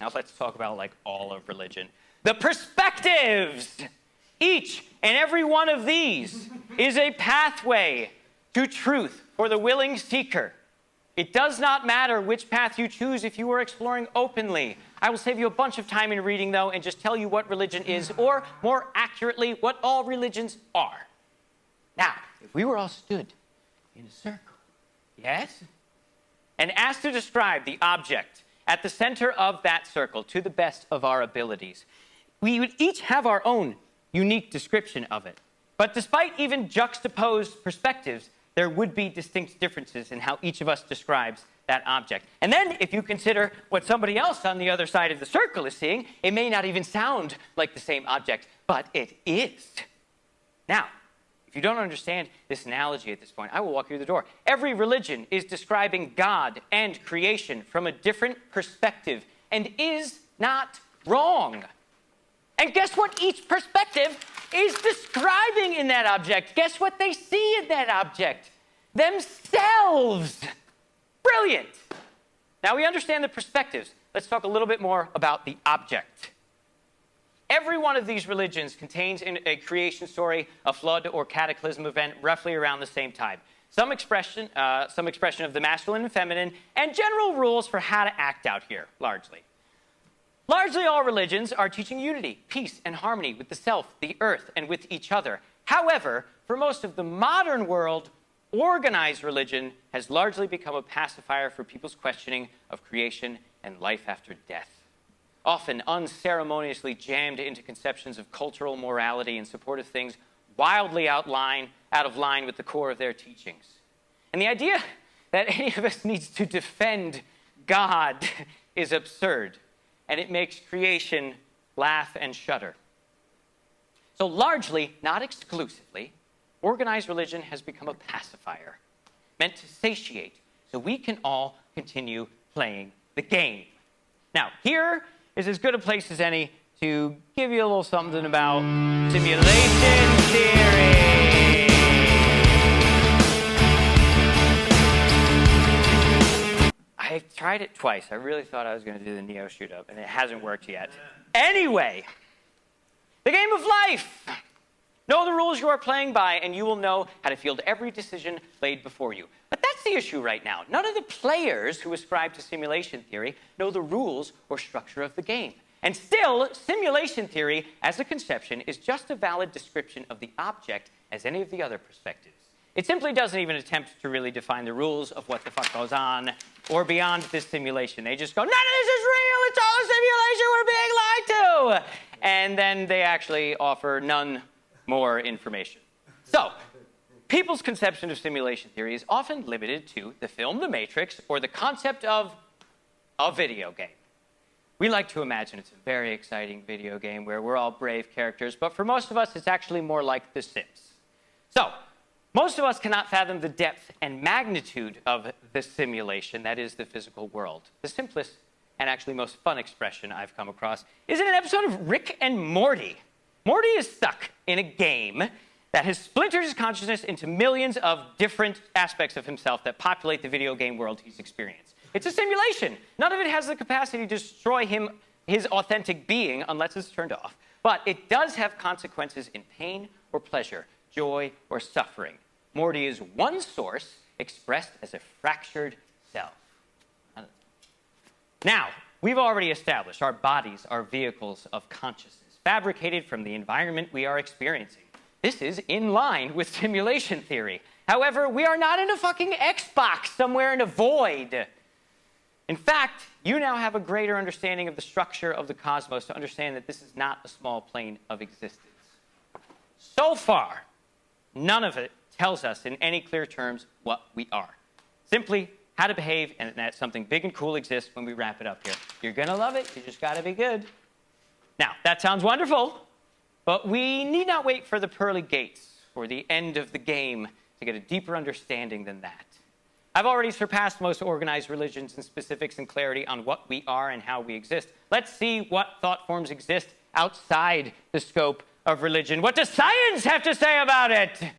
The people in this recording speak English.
Now let's talk about like all of religion. The perspectives! Each and every one of these is a pathway to truth for the willing seeker. It does not matter which path you choose if you are exploring openly. I will save you a bunch of time in reading, though, and just tell you what religion is, or more accurately, what all religions are. Now, if we were all stood in a circle, yes, and asked to describe the object at the center of that circle to the best of our abilities, we would each have our own unique description of it. But despite even juxtaposed perspectives, there would be distinct differences in how each of us describes that object. And then if you consider what somebody else on the other side of the circle is seeing, it may not even sound like the same object, but it is. Now, if you don't understand this analogy at this point, I will walk you through the door. Every religion is describing God and creation from a different perspective and is not wrong. And guess what each perspective is describing in that object? Guess what they see in that object? Themselves. Brilliant. Now we understand the perspectives. Let's talk a little bit more about the object. Every one of these religions contains a creation story, a flood or cataclysm event roughly around the same time. Some expression of the masculine and feminine, and general rules for how to act out here, largely. Largely all religions are teaching unity, peace, and harmony with the self, the earth, and with each other. However, for most of the modern world, organized religion has largely become a pacifier for people's questioning of creation and life after death, often unceremoniously jammed into conceptions of cultural morality in support of things wildly out of line with the core of their teachings. And the idea that any of us needs to defend God is absurd, and it makes creation laugh and shudder. So largely, not exclusively, organized religion has become a pacifier, meant to satiate so we can all continue playing the game. Now, here is as good a place as any to give you a little something about simulation theory. I've tried it twice. I really thought I was going to do the Neo shoot-up, and it hasn't worked yet. Anyway, the game of life. Know the rules you are playing by, and you will know how to field every decision laid before you. But that's the issue right now. None of the players who ascribe to simulation theory know the rules or structure of the game. And still, simulation theory, as a conception, is just a valid description of the object as any of the other perspectives. It simply doesn't even attempt to really define the rules of what the fuck goes on or beyond this simulation. They just go, none of this is real, it's all a simulation, we're being lied to! And then they actually offer none more information. So, people's conception of simulation theory is often limited to the film The Matrix or the concept of a video game. We like to imagine it's a very exciting video game where we're all brave characters, but for most of us, it's actually more like The Sims. So, most of us cannot fathom the depth and magnitude of the simulation that is the physical world. The simplest and actually most fun expression I've come across is in an episode of Rick and Morty. Morty is stuck in a game that has splintered his consciousness into millions of different aspects of himself that populate the video game world he's experienced. It's a simulation. None of it has the capacity to destroy his authentic being unless it's turned off. But it does have consequences in pain or pleasure, joy or suffering. Morty is one source expressed as a fractured self. Now, we've already established our bodies are vehicles of consciousness, fabricated from the environment we are experiencing. This is in line with simulation theory. However, we are not in a fucking Xbox somewhere in a void. In fact, you now have a greater understanding of the structure of the cosmos to understand that this is not a small plane of existence. So far, none of it tells us in any clear terms what we are. Simply how to behave and that something big and cool exists when we wrap it up here. You're gonna love it, you just gotta be good. Now, that sounds wonderful, but we need not wait for the pearly gates or the end of the game to get a deeper understanding than that. I've already surpassed most organized religions in specifics and clarity on what we are and how we exist. Let's see what thought forms exist outside the scope of religion. What does science have to say about it?